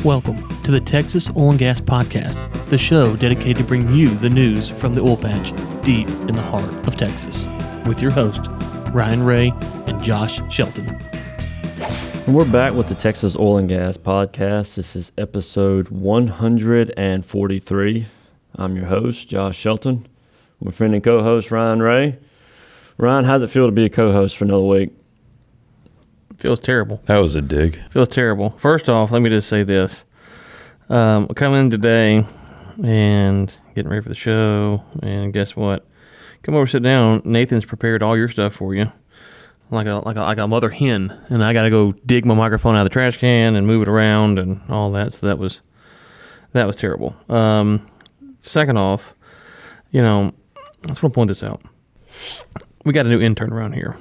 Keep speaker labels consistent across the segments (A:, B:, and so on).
A: Welcome to the Texas Oil and Gas Podcast, the show dedicated to bring you the news from the oil patch deep in the heart of Texas, with your hosts, Ryan Ray and Josh Shelton.
B: And we're back with the Texas Oil and Gas Podcast. This is episode 143. I'm your host, Josh Shelton. My friend and co-host, Ryan Ray. Ryan, how's it feel to be a co-host for another week?
A: Feels terrible.
C: That was a dig.
A: Feels terrible. First off, let me just say this. Coming in today and getting ready for the show, and guess what? Come over, sit down. Nathan's prepared all your stuff for you, like a mother hen, and I got to go dig my microphone out of the trash can and move it around and all that. So that was terrible. Second off, I just want to point this out. We got a new intern around here.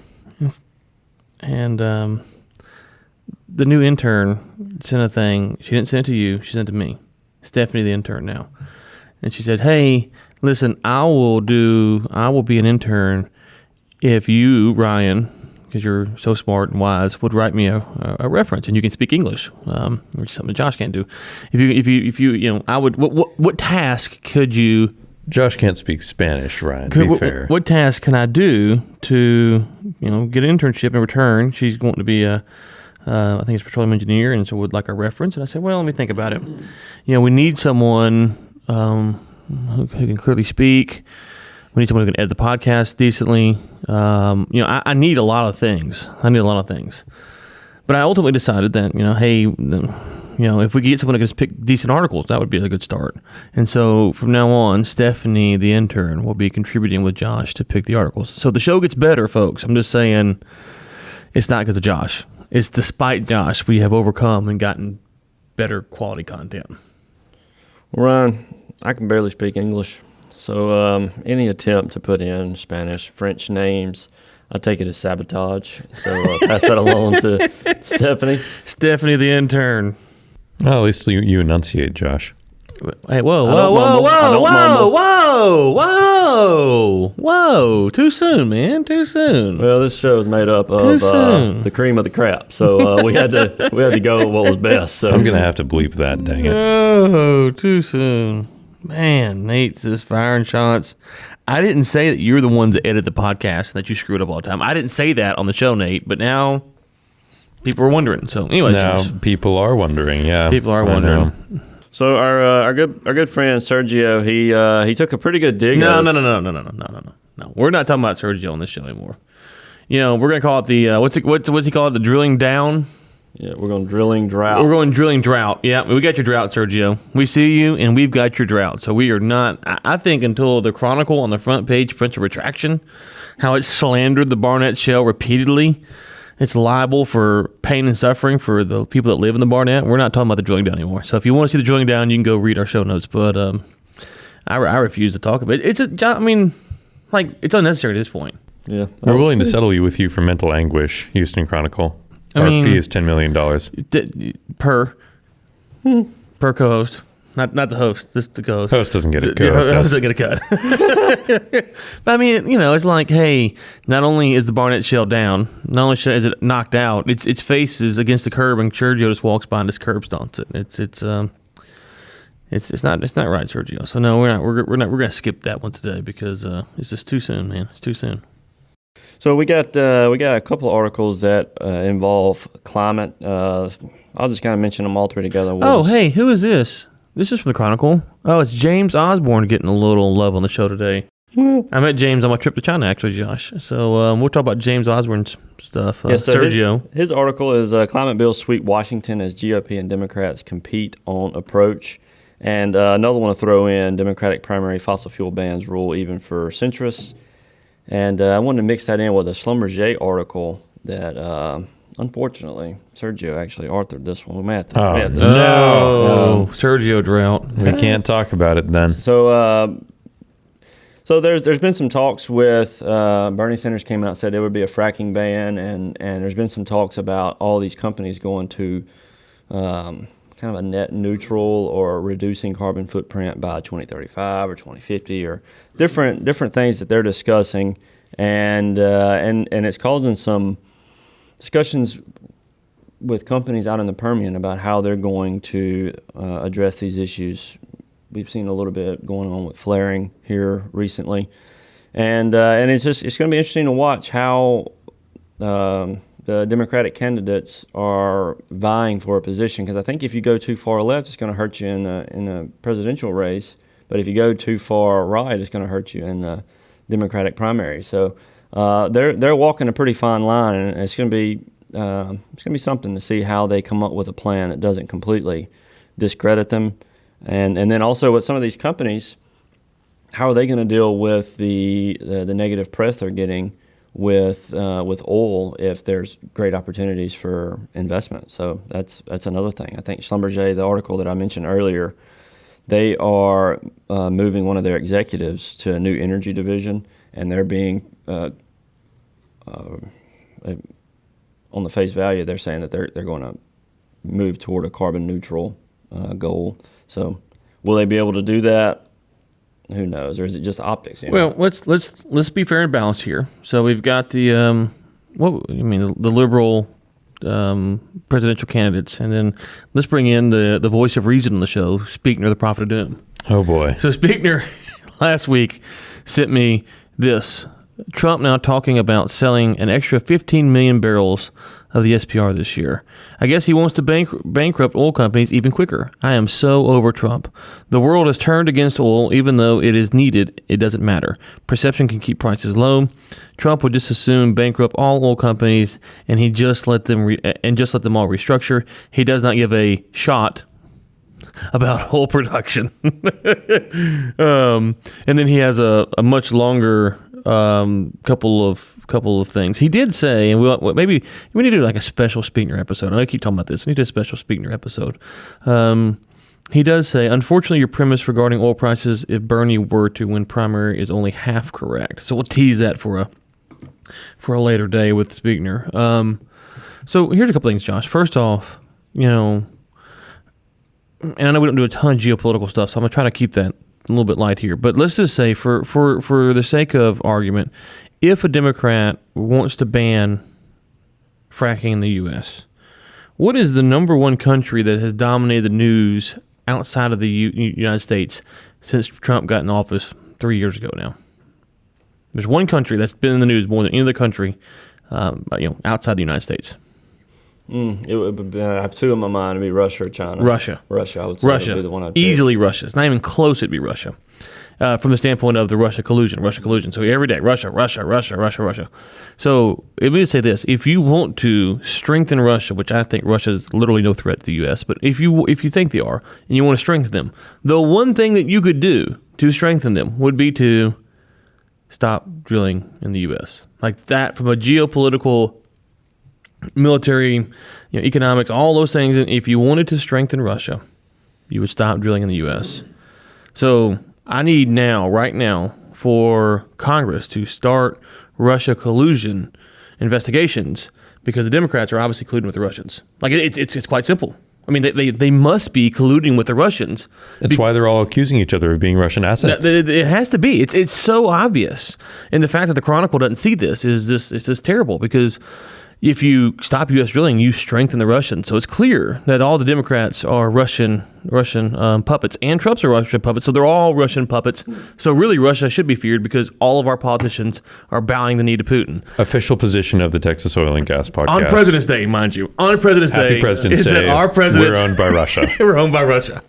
A: And the new intern sent a thing. She didn't send it to you. She sent it to me. Stephanie, the intern now. And she said, hey, listen, I will be an intern if you, Ryan, because you're so smart and wise, would write me a reference, and you can speak English, which is something Josh can't do. If you, I would, what task could you...
C: Josh can't speak Spanish, Ryan, to be fair.
A: What task can I do to, get an internship in return? She's going to be I think it's petroleum engineer, and so would like a reference. And I said, well, let me think about it. We need someone who can clearly speak. We need someone who can edit the podcast decently. I need a lot of things. But I ultimately decided that, hey... if we could get someone who can pick decent articles, that would be a good start. And so from now on, Stephanie, the intern, will be contributing with Josh to pick the articles. So the show gets better, folks. I'm just saying it's not because of Josh. It's despite Josh, we have overcome and gotten better quality content.
B: Well, Ryan, I can barely speak English. So any attempt to put in Spanish, French names, I take it as sabotage. So pass that along to Stephanie.
A: Stephanie, the intern.
C: Well, at least you enunciate, Josh.
A: Hey, whoa. Too soon, man. Too soon.
B: Well, this show is made up of the cream of the crap. So we had to go with what was best. So
C: I'm going to have to bleep that, dang it.
A: Oh, too soon. Man, Nate's just firing shots. I didn't say that you're the one that edit the podcast and that you screwed up all the time. I didn't say that on the show, Nate, but now... people are wondering. So anyway,
C: now people are wondering. Yeah,
A: people are wondering.
B: So our good friend Sergio, he took a pretty good dig.
A: No. We're not talking about Sergio on this show anymore. We're gonna call it the what's he call it? The drilling down.
B: Yeah, we're going drilling drought.
A: We're going drilling drought. Yeah, we got your drought, Sergio. We see you, and we've got your drought. So we are not. I think until the Chronicle on the front page prints a retraction, how it slandered the Barnett Shale repeatedly. It's liable for pain and suffering for the people that live in the Barnett. We're not talking about the drilling down anymore. So if you want to see the drilling down, you can go read our show notes. But I refuse to talk about it. It's unnecessary at this point.
B: Yeah,
C: we're willing to settle you with you for mental anguish, Houston Chronicle. Our fee is $10 million
A: per co-host. Not the host, just the co-host.
C: Host doesn't get it.
A: The host doesn't get a cut. But it's like, hey, not only is the Barnett Shale down, not only is it knocked out, its face is against the curb, and Sergio just walks by and just curb stomps it. It's not right, Sergio. So no, we're gonna skip that one today because it's just too soon, man. It's too soon.
B: So we got a couple of articles that involve climate. I'll just kind of mention them all three together.
A: Hey, who is this? This is from the Chronicle. Oh, it's James Osborne getting a little love on the show today. I met James on my trip to China, actually, Josh. So we'll talk about James Osborne's stuff. Sergio.
B: His article is Climate Bill Sweep Washington as GOP and Democrats compete on approach. And another one to throw in, Democratic primary fossil fuel bans rule even for centrists. And I wanted to mix that in with a Schlumberger article that... unfortunately, Sergio actually authored this one. We may have to.
A: No, Sergio drought.
C: We can't talk about it then.
B: So there's been some talks with Bernie Sanders came out and said there would be a fracking ban, and there's been some talks about all these companies going to kind of a net neutral or reducing carbon footprint by 2035 or 2050 or different things that they're discussing, and it's causing some discussions with companies out in the Permian about how they're going to address these issues. We've seen a little bit going on with flaring here recently, and it's going to be interesting to watch how the Democratic candidates are vying for a position, because I think if you go too far left, it's going to hurt you in the presidential race. But if you go too far right, it's going to hurt you in the Democratic primary. So they're walking a pretty fine line, and it's going to be something to see how they come up with a plan that doesn't completely discredit them, and then also with some of these companies, how are they going to deal with the negative press they're getting with oil if there's great opportunities for investment. So that's another thing. I think Schlumberger, the article that I mentioned earlier, they are moving one of their executives to a new energy division, and they're being on the face value, they're saying that they're going to move toward a carbon neutral goal. So will they be able to do that? Who knows? Or is it just optics?
A: Well, let's be fair and balanced here. So we've got the the liberal presidential candidates, and then let's bring in the voice of reason on the show, Speakner, the prophet of doom.
C: Oh boy!
A: So Speakner last week sent me this. Trump now talking about selling an extra 15 million barrels of the SPR this year. I guess he wants to bankrupt oil companies even quicker. I am so over Trump. The world has turned against oil. Even though it is needed, it doesn't matter. Perception can keep prices low. Trump would just assume bankrupt all oil companies, and he just let them all restructure. He does not give a shot about oil production. And then he has a much longer couple of things. He did say, and maybe we need to do like a special Speakner episode. I keep talking about this. We need to do a special Speakner episode. He does say, unfortunately, your premise regarding oil prices, if Bernie were to win primary, is only half correct. So we'll tease that for a later day with Speakner. So here's a couple things, Josh. First off, and I know we don't do a ton of geopolitical stuff, so I'm going to try to keep that a little bit light here. But let's just say, for the sake of argument, if a Democrat wants to ban fracking in the U.S., what is the number one country that has dominated the news outside of the United States since Trump got in office 3 years ago now? There's one country that's been in the news more than any other country, outside the United States.
B: It would be, I have two in my mind. It'd be Russia or China.
A: Russia,
B: I would say, would be the one I'd pick.
A: Easily Russia. It's not even close. It'd be Russia. From the standpoint of the Russia collusion. So every day, Russia. So let me say this: if you want to strengthen Russia, which I think Russia is literally no threat to the U.S., but if you think they are, and you want to strengthen them, the one thing that you could do to strengthen them would be to stop drilling in the U.S. Like that, from a geopolitical, military, economics, all those things. And if you wanted to strengthen Russia, you would stop drilling in the U.S. So I need right now, for Congress to start Russia collusion investigations, because the Democrats are obviously colluding with the Russians. Like it's quite simple. I mean, they must be colluding with the Russians.
C: That's why they're all accusing each other of being Russian assets.
A: It has to be. It's so obvious. And the fact that the Chronicle doesn't see this is just terrible, because if you stop U.S. drilling, you strengthen the Russians. So it's clear that all the Democrats are Russian puppets, and Trump's are Russian puppets. So they're all Russian puppets. So really, Russia should be feared, because all of our politicians are bowing the knee to Putin.
C: Official position of the Texas Oil and Gas Podcast.
A: On President's Day, mind you. On President's Day.
C: Happy President's Day.
A: That our president.
C: We're owned by Russia.
A: We're owned by Russia.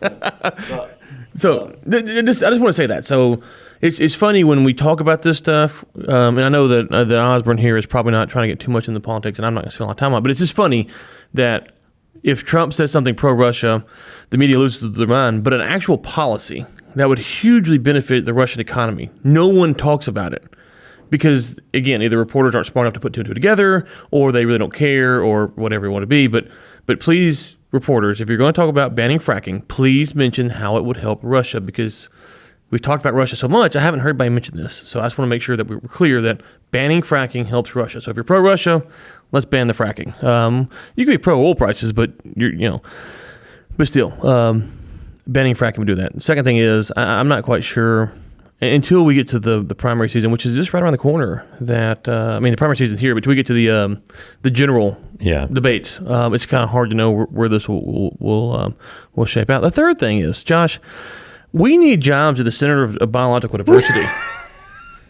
A: So I just want to say that. So it's funny when we talk about this stuff, and I know that Osborne here is probably not trying to get too much into politics, and I'm not going to spend a lot of time on it, but it's just funny that if Trump says something pro-Russia, the media loses their mind, but an actual policy that would hugely benefit the Russian economy, no one talks about it. Because, again, either reporters aren't smart enough to put two and two together, or they really don't care, or whatever you want to be. But please, reporters, if you're going to talk about banning fracking, please mention how it would help Russia, because we've talked about Russia so much, I haven't heard anybody mention this. So I just want to make sure that we're clear that banning fracking helps Russia. So if you're pro-Russia, let's ban the fracking. You can be pro-oil prices, but but still, banning fracking would do that. The second thing is, I'm not quite sure until we get to the primary season, which is just right around the corner. The primary season's here, but until we get to the general debates, it's kind of hard to know where this will shape out. The third thing is, Josh, we need jobs at the Center of Biological Diversity.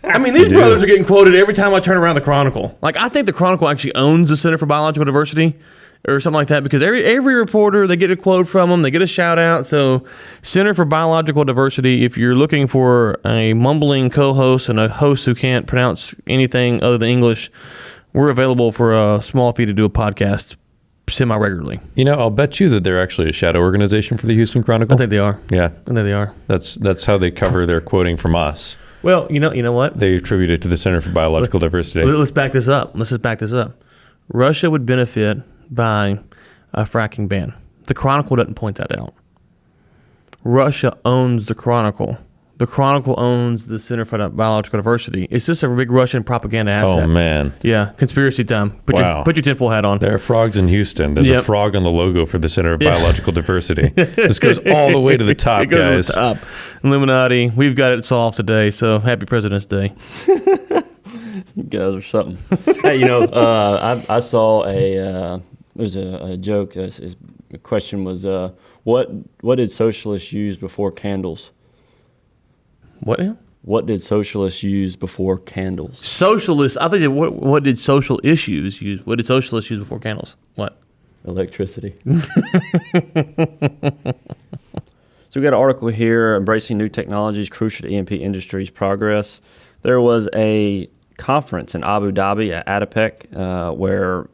A: I mean, these brothers are getting quoted every time I turn around the Chronicle. Like, I think the Chronicle actually owns the Center for Biological Diversity or something like that, because every reporter, they get a quote from them, they get a shout out. So Center for Biological Diversity, if you're looking for a mumbling co-host and a host who can't pronounce anything other than English, we're available for a small fee to do a podcast semi-regularly.
C: I'll bet you that they're actually a shadow organization for the Houston Chronicle.
A: I think they are.
C: Yeah.
A: I think they are.
C: That's how they cover their quoting from us.
A: Well, you know what?
C: They attribute it to the Center for Biological Diversity.
A: Let's back this up. Let's just back this up. Russia would benefit by a fracking ban. The Chronicle doesn't point that out. Russia owns the Chronicle. The Chronicle owns the Center for Biological Diversity. It's just a big Russian propaganda asset.
C: Oh, man.
A: Yeah, conspiracy time. Put your tinfoil hat on.
C: There are frogs in Houston. There's a frog on the logo for the Center of Biological Diversity. This goes all the way to the top,
A: it goes
C: guys.
A: To the top. Illuminati, we've got it solved today, so happy President's Day.
B: You guys are something. Hey, I saw there's a joke. The question was, what did socialists use before candles?
A: What now?
B: What did socialists use before candles?
A: Socialists? I think what did social issues use? What did socialists use before candles? What?
B: Electricity. So we got an article here, Embracing New Technologies, Crucial to E&P Industry's Progress. There was a conference in Abu Dhabi at ADIPEC where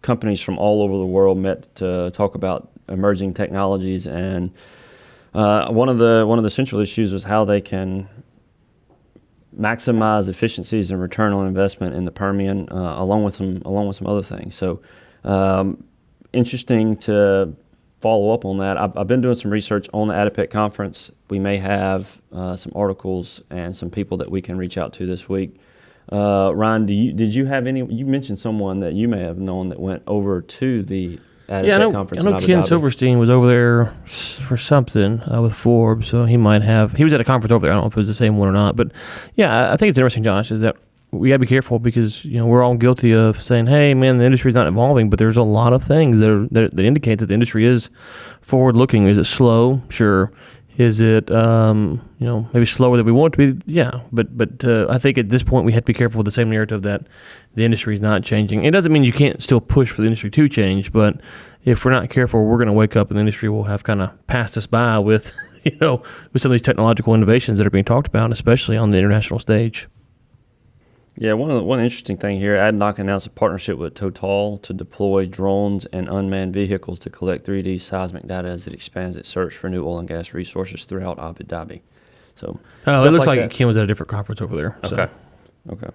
B: companies from all over the world met to talk about emerging technologies, and one of the central issues was how they can maximize efficiencies and return on investment in the Permian, along with some other things. So, interesting to follow up on that. I've been doing some research on the ADIPEC conference. We may have some articles and some people that we can reach out to this week. Ryan, did you have any? You mentioned someone that you may have known that went over to the ADIPEC conference.
A: I know Ken Silverstein was over there for something with Forbes, so he might have. He was at a conference over there. I don't know if it was the same one or not, but yeah, I think it's interesting, Josh, is that we gotta be careful because we're all guilty of saying, "Hey, man, the industry's not evolving," but there's a lot of things that indicate that the industry is forward-looking. Is it slow? Sure. Is it maybe slower than we want it to be? Yeah, but I think at this point we have to be careful with the same narrative that the industry is not changing. It doesn't mean you can't still push for the industry to change, but if we're not careful, we're going to wake up and the industry will have kind of passed us by with with some of these technological innovations that are being talked about, especially on the international stage.
B: Yeah, one interesting thing here, ADNOC announced a partnership with Total to deploy drones and unmanned vehicles to collect 3D seismic data as it expands its search for new oil and gas resources throughout Abu Dhabi. So,
A: it looks like Ken was at a different conference over there. So.
B: Okay.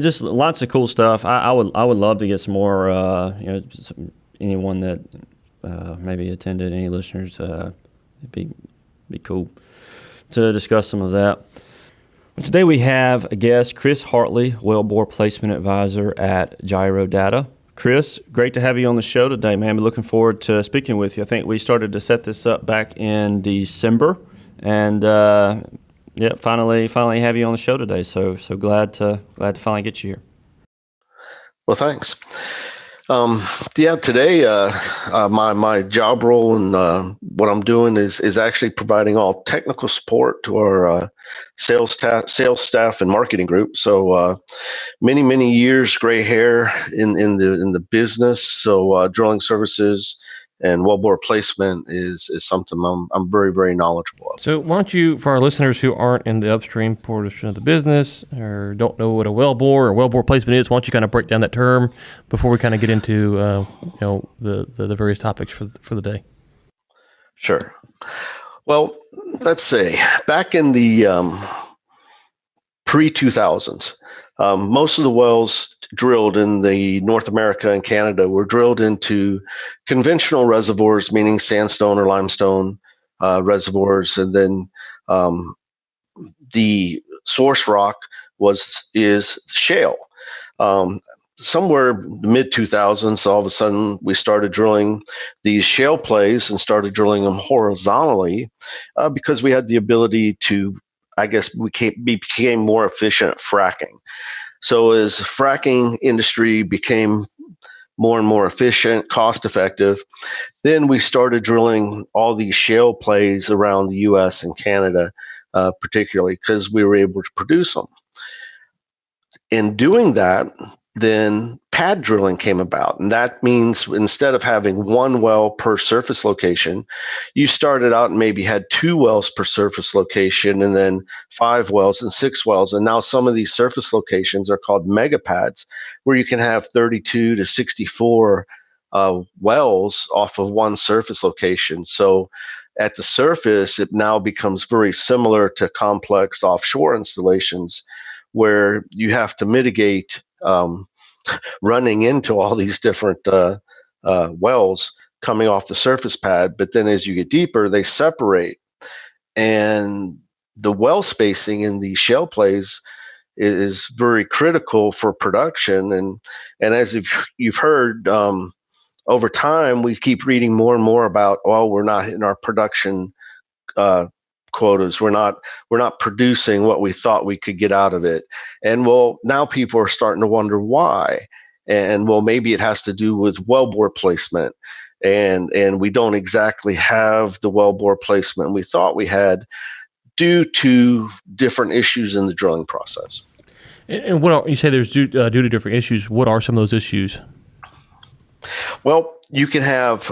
B: Just lots of cool stuff. I would love to get some more. Anyone that maybe attended, any listeners, it'd be cool to discuss some of that. Today we have a guest, Chris Hartley, Wellbore Placement Advisor at Gyrodata. Chris, great to have you on the show today, man. We're looking forward to speaking with you. I think we started to set this up back in December, and finally have you on the show today. So glad to finally get you here.
D: Well, thanks. Today my job role and what I'm doing is actually providing all technical support to our sales staff and marketing group. So many years, gray hair in the business. So drilling services and wellbore placement is something I'm very, very knowledgeable of.
A: So why don't you, for our listeners who aren't in the upstream portion of the business or don't know what a wellbore or wellbore placement is, why don't you kind of break down that term before we kind of get into the various topics for the day?
D: Sure. Well, let's say back in the pre-2000s, most of the wells drilled in the North America and Canada were drilled into conventional reservoirs, meaning sandstone or limestone reservoirs, and then the source rock is shale. Somewhere in the mid 2000s, all of a sudden we started drilling these shale plays and started drilling them horizontally because we had the ability to I guess became more efficient at fracking. So as fracking industry became more and more efficient, cost effective, then we started drilling all these shale plays around the U.S. and Canada, particularly because we were able to produce them. In doing that, then pad drilling came about. And that means instead of having one well per surface location, you started out and maybe had 2 wells per surface location, and then 5 wells and 6 wells. And now some of these surface locations are called mega pads, where you can have 32 to 64 wells off of one surface location. So at the surface, it now becomes very similar to complex offshore installations, where you have to mitigate running into all these different wells coming off the surface pad. But then as you get deeper, they separate. And the well spacing in the shale plays is very critical for production. And as you've heard, over time, we keep reading more and more about, we're not hitting our production quotas. We're not producing what we thought we could get out of it. And now people are starting to wonder why. And maybe it has to do with wellbore placement. And we don't exactly have the wellbore placement we thought we had due to different issues in the drilling process.
A: And you say there's due to different issues. What are some of those issues?
D: Well, you can have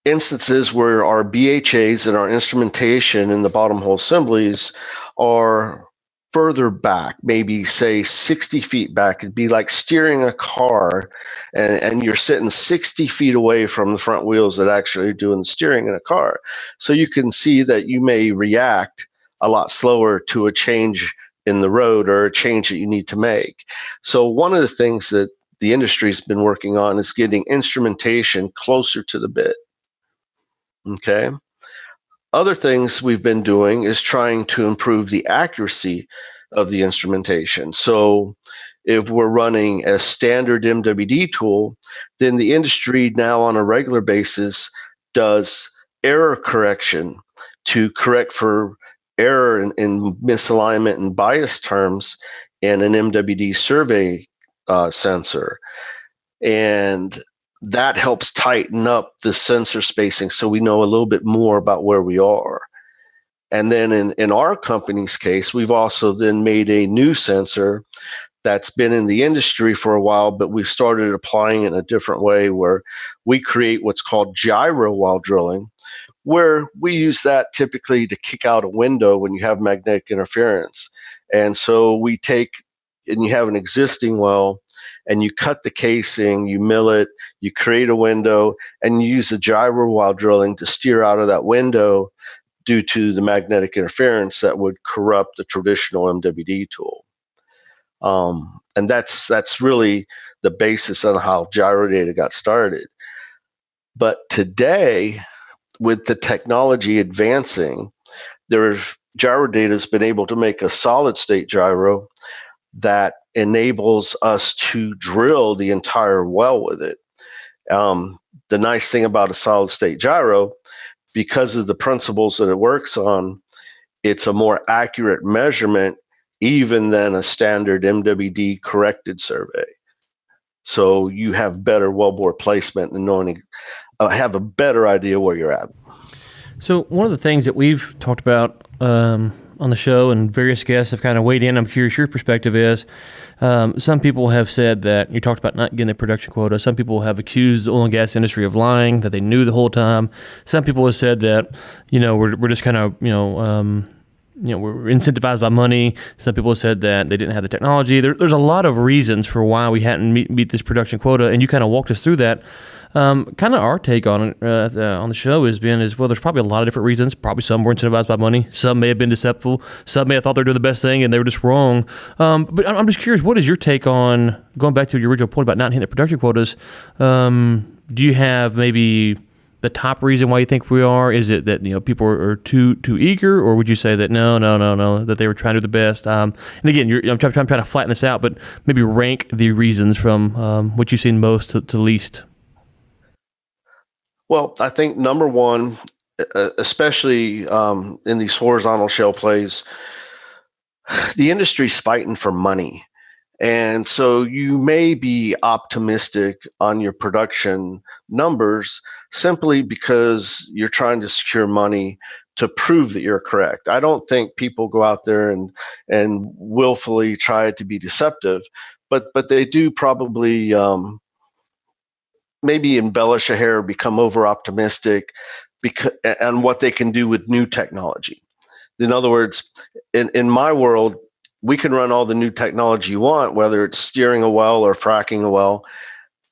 D: instances where our BHAs and our instrumentation in the bottom hole assemblies are further back, maybe say 60 feet back. It'd be like steering a car and you're sitting 60 feet away from the front wheels that actually are doing the steering in a car. So you can see that you may react a lot slower to a change in the road or a change that you need to make. So one of the things that the industry's been working on is getting instrumentation closer to the bit. Okay. Other things we've been doing is trying to improve the accuracy of the instrumentation. So if we're running a standard MWD tool, then the industry now on a regular basis does error correction to correct for error in misalignment and bias terms in an MWD survey sensor. And that helps tighten up the sensor spacing so we know a little bit more about where we are. And then in our company's case, we've also then made a new sensor that's been in the industry for a while, but we've started applying it in a different way where we create what's called gyro while drilling, where we use that typically to kick out a window when you have magnetic interference. And so we take, and you have an existing well, and you cut the casing, you mill it, you create a window, and you use the gyro while drilling to steer out of that window due to the magnetic interference that would corrupt the traditional MWD tool. And that's really the basis on how Gyrodata got started. But today, with the technology advancing, Gyrodata has been able to make a solid state gyro that enables us to drill the entire well with it. The nice thing about a solid state gyro, because of the principles that it works on, it's a more accurate measurement even than a standard MWD corrected survey. So you have better wellbore placement and knowing, have a better idea where you're at.
A: So one of the things that we've talked about on the show, and various guests have kind of weighed in, I'm curious your perspective is, some people have said that, you talked about not getting the production quota, some people have accused the oil and gas industry of lying, that they knew the whole time. Some people have said that, we're just kind of, we're incentivized by money. Some people have said that they didn't have the technology. There's a lot of reasons for why we hadn't meet this production quota, and you kind of walked us through that. Kind of our take on it on the show has been there's probably a lot of different reasons. Probably some were incentivized by money. Some may have been deceptive. Some may have thought they were doing the best thing and they were just wrong. But I'm just curious, what is your take on, going back to your original point about not hitting the production quotas, do you have maybe the top reason why you think we are? Is it that people are too eager, or would you say that no, that they were trying to do the best? And again, I'm trying to flatten this out, but maybe rank the reasons from what you've seen most to least.
D: Well, I think number one especially in these horizontal shale plays, the industry's fighting for money. And so you may be optimistic on your production numbers simply because you're trying to secure money to prove that you're correct. I don't think people go out there and willfully try to be deceptive, but they do probably maybe embellish a hair, become over optimistic because and what they can do with new technology. In other words, in my world, we can run all the new technology you want, whether it's steering a well or fracking a well.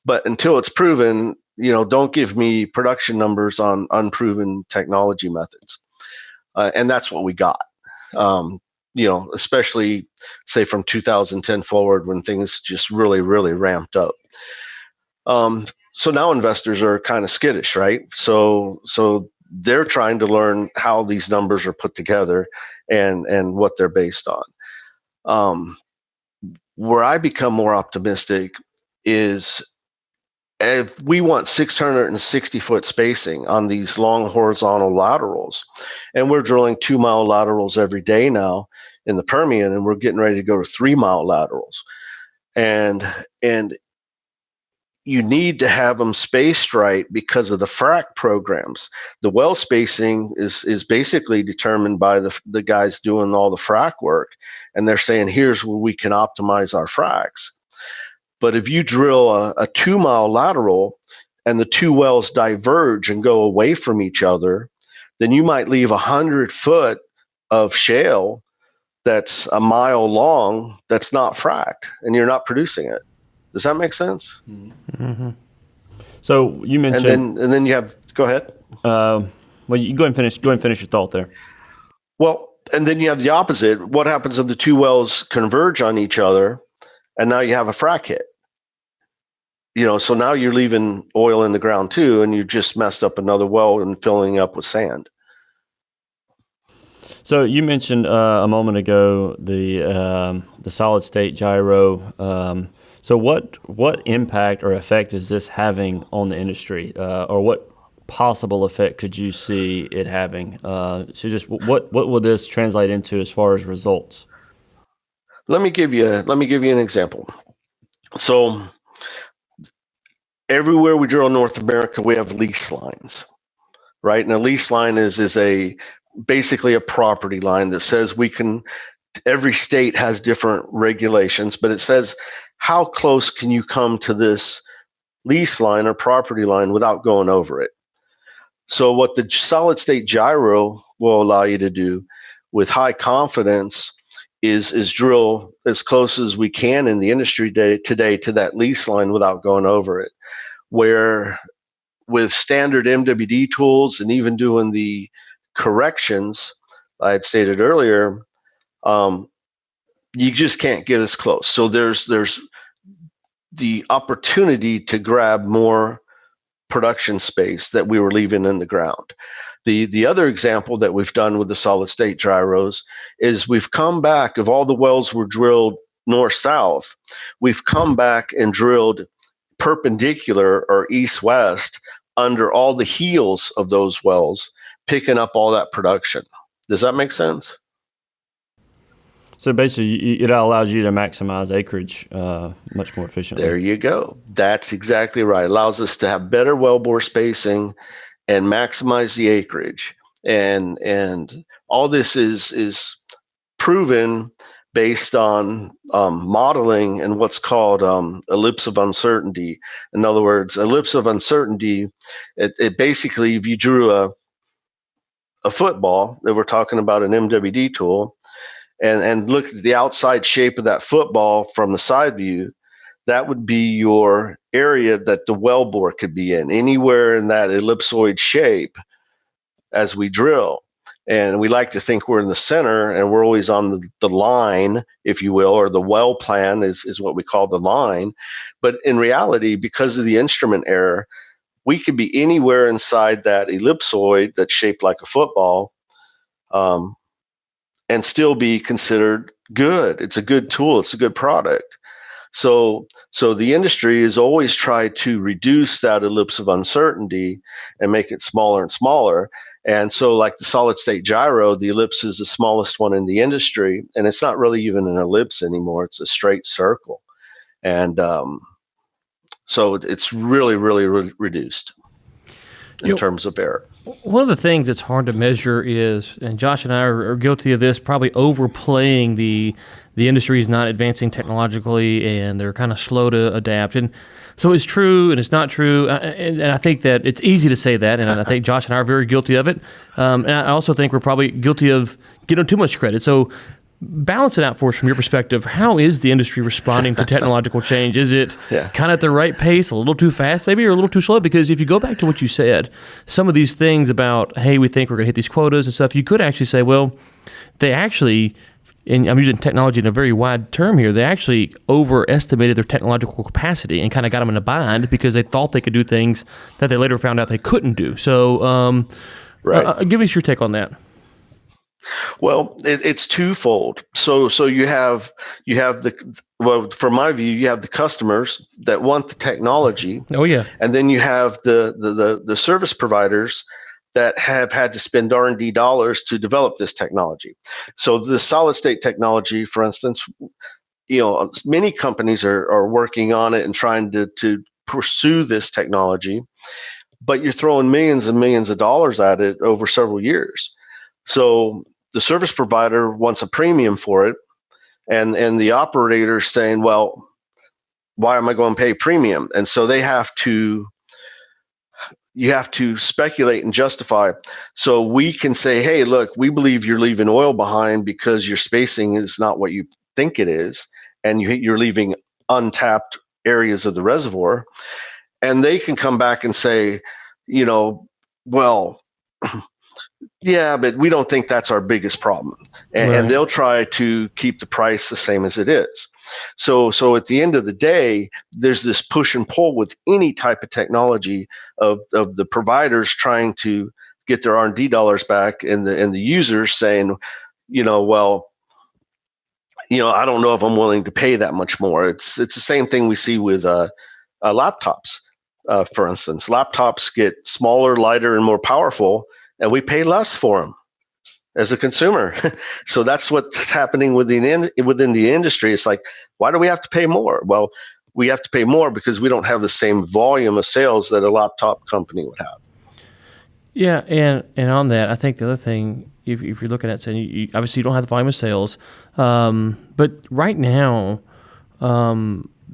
D: But until it's proven, don't give me production numbers on unproven technology methods. And that's what we got, especially say from 2010 forward when things just really, really ramped up. So now investors are kind of skittish, right? So they're trying to learn how these numbers are put together and what they're based on. Where I become more optimistic is if we want 660-foot spacing on these long horizontal laterals, and we're drilling 2-mile laterals every day now in the Permian, and we're getting ready to go to 3-mile laterals, and you need to have them spaced right because of the frac programs. The well spacing is basically determined by the guys doing all the frac work. And they're saying, here's where we can optimize our fracs. But if you drill a 2-mile lateral and the two wells diverge and go away from each other, then you might leave 100 foot of shale that's a mile long that's not fracked, and you're not producing it. Does that make sense?
B: Mm-hmm. So you mentioned,
D: and then you have. Go ahead.
B: Well, you go ahead and finish. Go ahead and finish your thought there.
D: Well, and then you have the opposite. What happens if the two wells converge on each other, and now you have a frac hit? So now you're leaving oil in the ground too, and you just messed up another well and filling up with sand.
B: So you mentioned a moment ago the solid state gyro. So what impact or effect is this having on the industry, or what possible effect could you see it having? So just what will this translate into as far as results?
D: Let me give you an example. So everywhere we drill in North America, we have lease lines, right? And a lease line is basically a property line that says every state has different regulations, but it says how close can you come to this lease line or property line without going over it. So what the solid state gyro will allow you to do with high confidence is drill as close as we can in the industry today to that lease line without going over it. Where with standard MWD tools and even doing the corrections I had stated earlier, you just can't get as close. So there's the opportunity to grab more production space that we were leaving in the ground. The other example that we've done with the solid state gyros is we've come back, if all the wells were drilled north-south, we've come back and drilled perpendicular or east-west under all the heels of those wells, picking up all that production. Does that make sense?
B: So basically, it allows you to maximize acreage much more efficiently.
D: There you go. That's exactly right. It allows us to have better wellbore spacing and maximize the acreage. And all this is proven based on modeling and what's called ellipse of uncertainty. In other words, ellipse of uncertainty, it basically, if you drew a football, that we're talking about an MWD tool, and look at the outside shape of that football from the side view, that would be your area that the wellbore could be in, anywhere in that ellipsoid shape as we drill. And we like to think we're in the center and we're always on the line, if you will, or the well plan is what we call the line. But in reality, because of the instrument error, we could be anywhere inside that ellipsoid that's shaped like a football, and still be considered good. It's a good tool. It's a good product. So the industry has always tried to reduce that ellipse of uncertainty and make it smaller and smaller. And so like the solid state gyro, the ellipse is the smallest one in the industry, and it's not really even an ellipse anymore. It's a straight circle. And so it's really, really reduced in terms of error.
A: One of the things that's hard to measure is, and Josh and I are guilty of this, probably overplaying the industry is not advancing technologically and they're kind of slow to adapt. And so it's true and it's not true. And I think that it's easy to say that. And I think Josh and I are very guilty of it. And I also think we're probably guilty of getting too much credit. So balance it out for us from your perspective. How is the industry responding to technological change? Is it kind of at the right pace, a little too fast maybe, or a little too slow? Because if you go back to what you said, some of these things about, hey, we think we're going to hit these quotas and stuff, you could actually say, well, they actually, and I'm using technology in a very wide term here, they actually overestimated their technological capacity and kind of got them in a bind because they thought they could do things that they later found out they couldn't do. So give us your take on that.
D: Well, it's twofold. So you have from my view, you have the customers that want the technology.
A: Oh yeah,
D: and then you have the service providers that have had to spend R&D dollars to develop this technology. So the solid state technology, for instance, many companies are working on it and trying to pursue this technology, but you're throwing millions and millions of dollars at it over several years. So the service provider wants a premium for it, and the operator is saying, well, why am I going to pay premium? And so you have to speculate and justify. So we can say, hey, look, we believe you're leaving oil behind because your spacing is not what you think it is, and you're leaving untapped areas of the reservoir. And they can come back and say, well, yeah, but we don't think that's our biggest problem. And they'll try to keep the price the same as it is. So at the end of the day, there's this push and pull with any type of technology of the providers trying to get their R&D dollars back, and the users saying, I don't know if I'm willing to pay that much more. It's the same thing we see with laptops. For instance, laptops get smaller, lighter, and more powerful, and we pay less for them as a consumer. So that's what's happening within the industry. It's like, why do we have to pay more? Well, we have to pay more because we don't have the same volume of sales that a laptop company would have.
A: Yeah, and on that, I think the other thing, if you're looking at saying, obviously you don't have the volume of sales, but right now,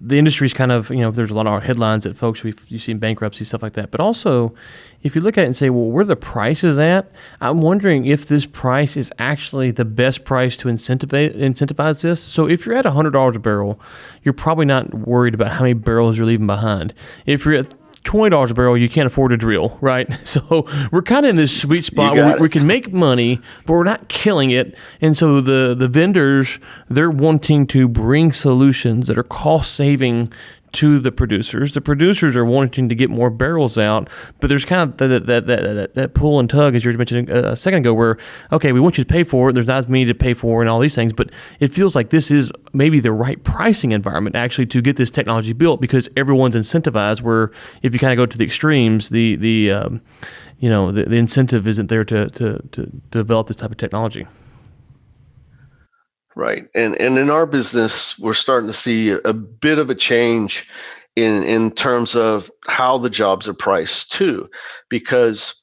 A: the industry's kind of, there's a lot of headlines that folks you see in bankruptcy, stuff like that. But also, if you look at it and say, well, where the price is at, I'm wondering if this price is actually the best price to incentivize this. So if you're at $100 a barrel, you're probably not worried about how many barrels you're leaving behind. If you're at $20 a barrel, you can't afford to drill, right? So we're kind of in this sweet spot where we can make money, but we're not killing it. And so the vendors, they're wanting to bring solutions that are cost saving to the producers. The producers are wanting to get more barrels out, but there's kind of that pull and tug, as you were mentioning a second ago, where, okay, we want you to pay for it, there's not as many to pay for and all these things, but it feels like this is maybe the right pricing environment actually to get this technology built, because everyone's incentivized, where if you kind of go to the extremes, the incentive isn't there to develop this type of technology.
D: Right. And in our business, we're starting to see a bit of a change in terms of how the jobs are priced too, because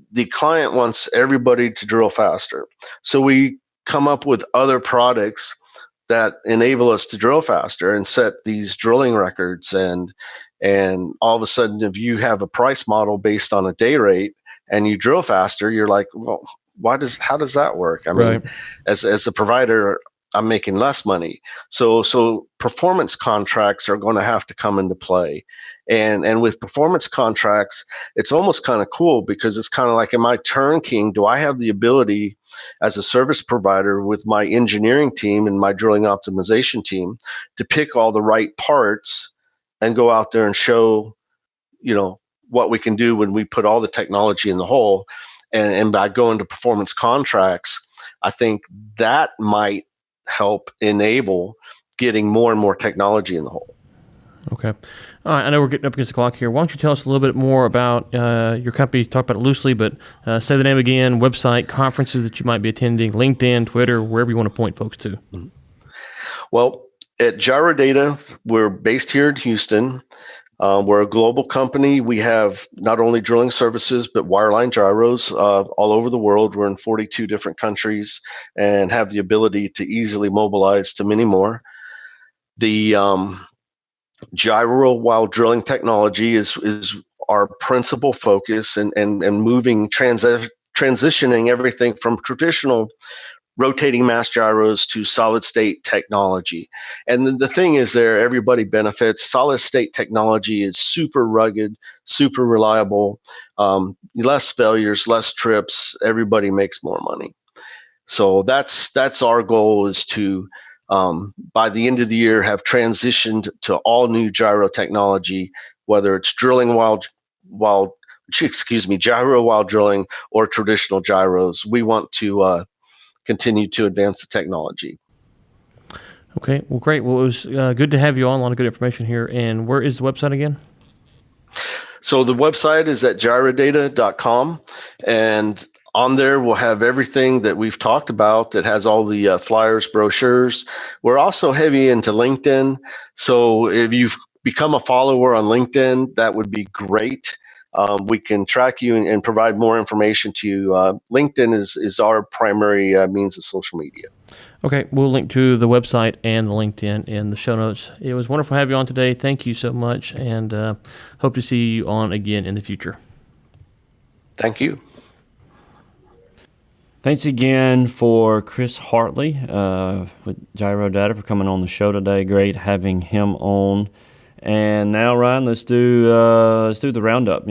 D: the client wants everybody to drill faster. So we come up with other products that enable us to drill faster and set these drilling records. And all of a sudden, if you have a price model based on a day rate and you drill faster, you're like, well, how does that work? I mean, as a provider, I'm making less money. So performance contracts are going to have to come into play. And with performance contracts, it's almost kind of cool, because it's kind of like, am I turnkeying? Do I have the ability as a service provider with my engineering team and my drilling optimization team to pick all the right parts and go out there and show, what we can do when we put all the technology in the hole? And by going to performance contracts, I think that might help enable getting more and more technology in the hole.
A: Okay. All right. I know we're getting up against the clock here. Why don't you tell us a little bit more about your company? Talk about it loosely, but say the name again, website, conferences that you might be attending, LinkedIn, Twitter, wherever you want to point folks to.
D: Well, at Gyrodata, we're based here in Houston. We're a global company. We have not only drilling services, but wireline gyros all over the world. We're in 42 different countries and have the ability to easily mobilize to many more. The gyro while drilling technology is our principal focus, and moving transitioning everything from traditional rotating mass gyros to solid state technology. And the thing is there, everybody benefits. Solid state technology is super rugged, super reliable, less failures, less trips. Everybody makes more money. So that's our goal, is to, by the end of the year, have transitioned to all new gyro technology, whether it's drilling gyro while drilling or traditional gyros. We want to continue to advance the technology.
A: Okay, well, great. Well, it was good to have you on. A lot of good information here. And where is the website again?
D: So the website is at gyrodata.com, and on there we'll have everything that we've talked about. That has all the flyers, brochures. We're also heavy into LinkedIn. So if you've become a follower on LinkedIn, that would be great. We can track you and provide more information to you. LinkedIn is our primary means of social media.
A: Okay, we'll link to the website and the LinkedIn in the show notes. It was wonderful to have you on today. Thank you so much, and hope to see you on again in the future.
D: Thank you.
B: Thanks again for Chris Hartley with Gyrodata for coming on the show today. Great having him on. And now, Ryan, let's do the roundup.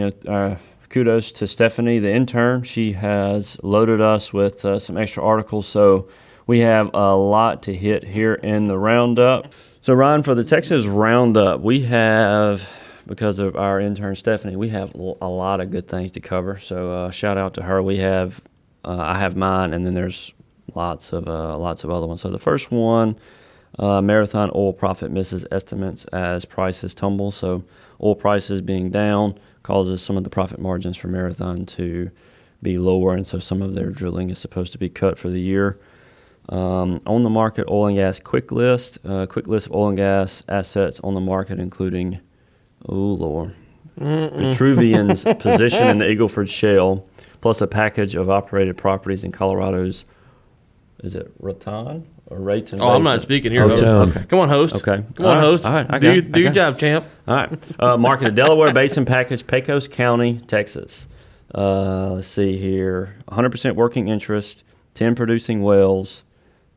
B: Kudos to Stephanie, the intern. She has loaded us with some extra articles, so we have a lot to hit here in the roundup. So, Ryan, for the Texas roundup, we have, because of our intern Stephanie, we have a lot of good things to cover. So, shout out to her. We have, I have mine, and then there's lots of other ones. So, the first one. Marathon oil profit misses estimates as prices tumble. So oil prices being down causes some of the profit margins for Marathon to be lower, and so some of their drilling is supposed to be cut for the year. On the market, oil and gas quick list of oil and gas assets on the market, including, Vitruvian's position in the Eagle Ford Shale, plus a package of operated properties in Colorado's, is it Raton? Rayton
A: I'm not speaking here. Host. Okay. Come on, host.
B: Okay.
A: Come on, host.
B: All right.
A: Do your job, champ.
B: All right. Marketed Delaware Basin package, Pecos County, Texas. Let's see here. 100% working interest, 10 producing wells.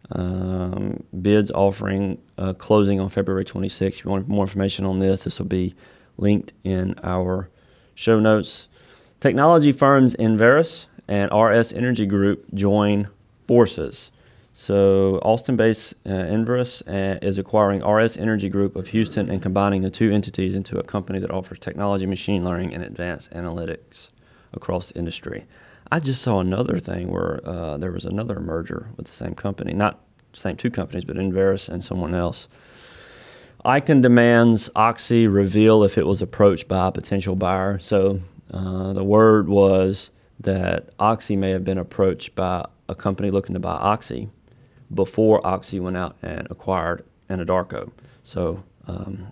B: Bids offering closing on February 26th. If you want more information on this will be linked in our show notes. Technology firms Enverus and RS Energy Group join forces. So Austin-based Enverus is acquiring RS Energy Group of Houston and combining the two entities into a company that offers technology, machine learning, and advanced analytics across the industry. I just saw another thing where there was another merger with the same company, not the same two companies, but Enverus and someone else. Icon demands Oxy reveal if it was approached by a potential buyer. So the word was that Oxy may have been approached by a company looking to buy Oxy before Oxy went out and acquired Anadarko. So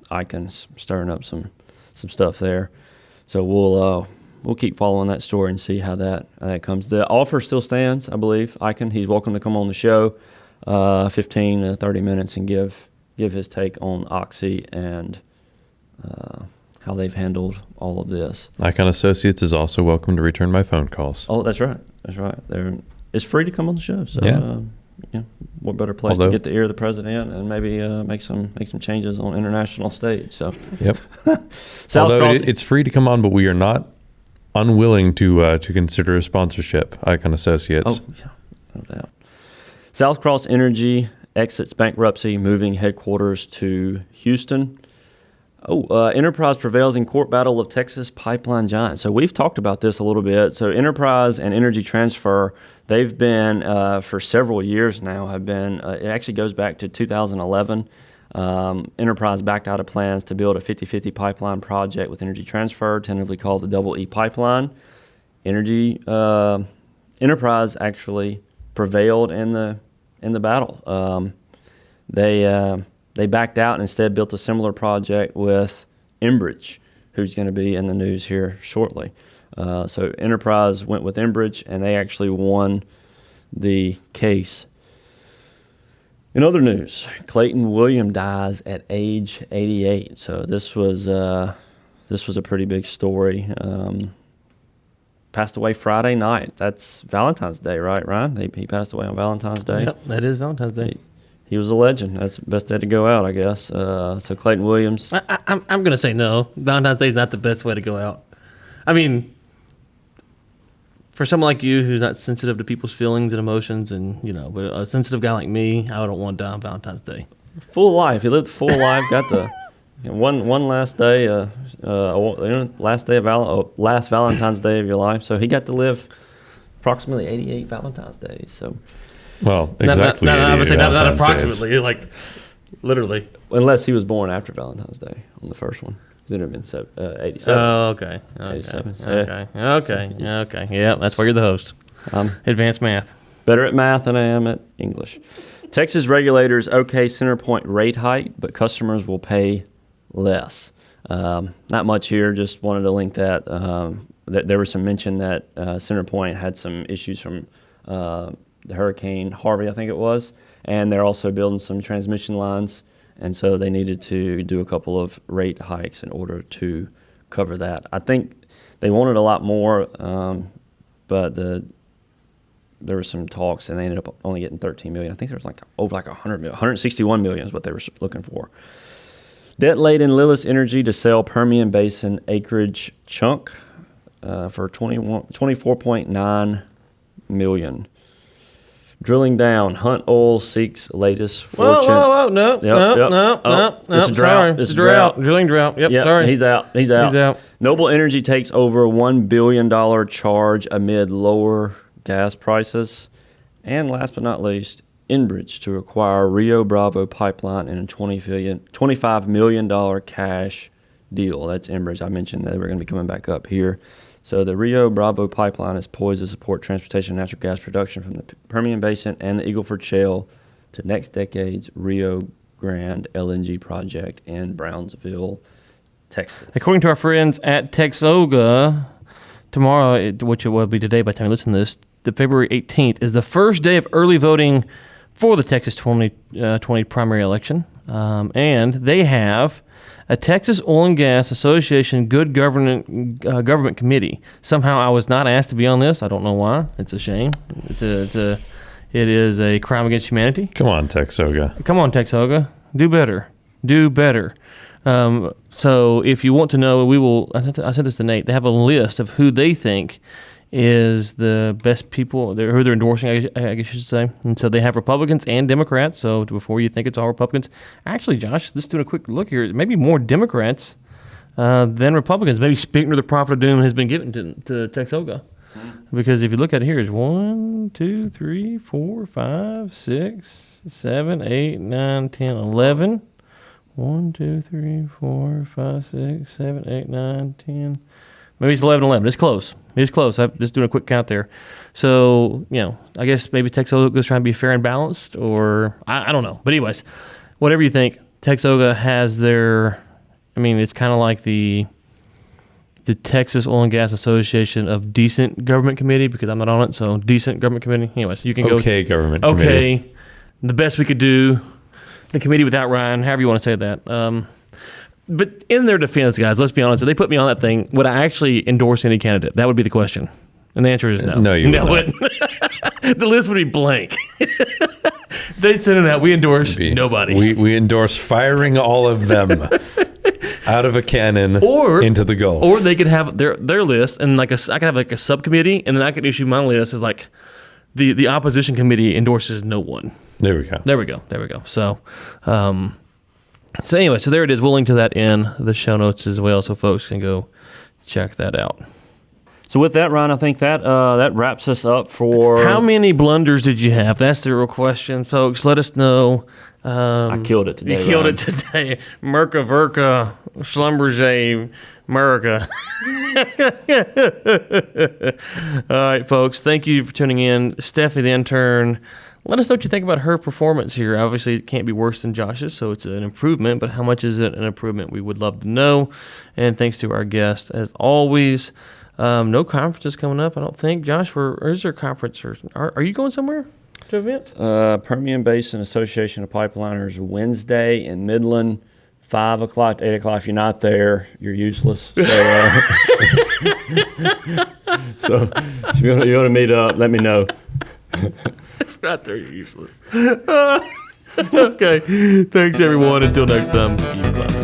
B: Icon's stirring up some stuff there. So we'll keep following that story and see how that comes. The offer still stands, I believe. Icon, he's welcome to come on the show, 15 to 30 minutes, and give his take on Oxy and how they've handled all of this.
C: Icon Associates is also welcome to return my phone calls.
B: Oh, that's right. It's free to come on the show. So, what better place
C: Although,
B: to get the ear of the president and maybe make some changes on international stage. So,
C: yep. It's free to come on, but we are not unwilling to consider a sponsorship. Icon Associates.
B: Oh, yeah, no doubt. South Cross Energy exits bankruptcy, moving headquarters to Houston. Enterprise prevails in court battle of Texas pipeline giant. So we've talked about this a little bit. So Enterprise and Energy Transfer, they've been for several years now. It actually goes back to 2011. Enterprise backed out of plans to build a 50/50 pipeline project with Energy Transfer, tentatively called the Double E Pipeline. Enterprise actually prevailed in the battle. They backed out and instead built a similar project with Enbridge, who's going to be in the news here shortly. So Enterprise went with Enbridge, and they actually won the case. In other news, Clayton Williams dies at age 88. So this was a pretty big story. Passed away Friday night. That's Valentine's Day, right, Ryan? He passed away on Valentine's Day.
A: Yep, that is Valentine's Day.
B: He was a legend. That's the best day to go out, I guess. So Clayton Williams.
A: I'm going to say no. Valentine's Day is not the best way to go out. I mean, for someone like you who's not sensitive to people's feelings and emotions, and but a sensitive guy like me, I don't want to die on Valentine's Day.
B: Full life. He lived a full life. Got the one last day, last Valentine's Day of your life. So he got to live approximately 88 Valentine's days. So,
C: well, exactly.
B: Not
A: approximately, days. Like literally,
B: unless he was born after Valentine's Day on the first one. It would have been 87.
A: Oh, okay.
B: 87. So
A: Okay. Yeah, that's why you're the host. Advanced math.
B: Better at math than I am at English. Texas regulators okay CenterPoint rate hike, but customers will pay less. Not much here. Just wanted to link that. There was some mention that CenterPoint had some issues from the Hurricane Harvey, I think it was, and they're also building some transmission lines. And so they needed to do a couple of rate hikes in order to cover that. I think they wanted a lot more, but there were some talks, and they ended up only getting $13 million. I think there was over $100 million. $161 million is what they were looking for. Debt-laden Lillis Energy to sell Permian Basin acreage chunk for $24.9 million. Drilling down, Hunt Oil seeks latest fortune.
A: Whoa, no,
B: It's a drought.
A: Sorry. It's a drought. Drilling drought. Yep, sorry.
B: He's out. Noble Energy takes over $1 billion charge amid lower gas prices. And last but not least, Enbridge to acquire Rio Bravo Pipeline in a $25 million cash deal. That's Enbridge. I mentioned that we're going to be coming back up here. So the Rio Bravo Pipeline is poised to support transportation of natural gas production from the Permian Basin and the Eagle Ford Shale to next decade's Rio Grande LNG project in Brownsville, Texas.
A: According to our friends at Texoga, tomorrow, which it will be today by the time you listen to this, the February 18th, is the first day of early voting for the Texas 2020 primary election. And they have a Texas Oil and Gas Association Good Government Committee. Somehow I was not asked to be on this. I don't know why. It's a shame. It is a crime against humanity.
C: Come on, Texoga.
A: Come on, Texoga. Do better. Do better. So if you want to know, I said this to Nate. They have a list of who they think is the best people, who they're endorsing, I guess you should say. And so they have Republicans and Democrats. So before you think it's all Republicans, actually, Josh, just doing a quick look here, maybe more Democrats than Republicans. Maybe Spinkner, the prophet of doom, has been given to Texoga. Because if you look at it here, it's 1, 2, 3, 4, 5, 6, 7, 8, 9, 10, 11. 1, 2, 3, 4, 5, 6, 7, 8, 9, 10. Maybe it's 11, 11. It's close. I'm just doing a quick count there. So, I guess maybe Texoga's trying to be fair and balanced, or I don't know. But anyways, whatever you think, Texoga has it's kind of like the Texas Oil and Gas Association of Decent Government Committee, because I'm not on it, so Decent Government Committee. Anyways, you can go.
C: Okay, Government Committee.
A: Okay, the best we could do. The committee without Ryan, however you want to say that. But in their defense, guys, let's be honest. If they put me on that thing, would I actually endorse any candidate? That would be the question. And the answer is no.
C: No, you
A: wouldn't. The list would be blank. They'd send it out. We endorse nobody.
C: We endorse firing all of them out of a cannon into the Gulf.
A: Or they could have their list, and I could have a subcommittee, and then I could issue my list as the opposition committee endorses no one.
C: There we go.
A: So, anyway, so there it is. We'll link to that in the show notes as well, so folks can go check that out.
B: So with that, Ryan, I think that wraps us up for...
A: How many blunders did you have? That's the real question, folks. Let us know.
B: I killed it today.
A: You killed it today. Merca Verca Schlumberger America. All right, folks. Thank you for tuning in. Stephanie, the intern. Let us know what you think about her performance here. Obviously, it can't be worse than Josh's, so it's an improvement. But how much is it an improvement? We would love to know. And thanks to our guest, as always. No conferences coming up, I don't think. Josh, where's your conference? Are you going somewhere to event?
B: Permian Basin Association of Pipeliners, Wednesday in Midland, 5 o'clock to 8 o'clock. If you're not there, you're useless. So, so if you want to meet up, let me know.
A: If you're not there, you're useless. Okay. Thanks, everyone. Until next time, keep climbing.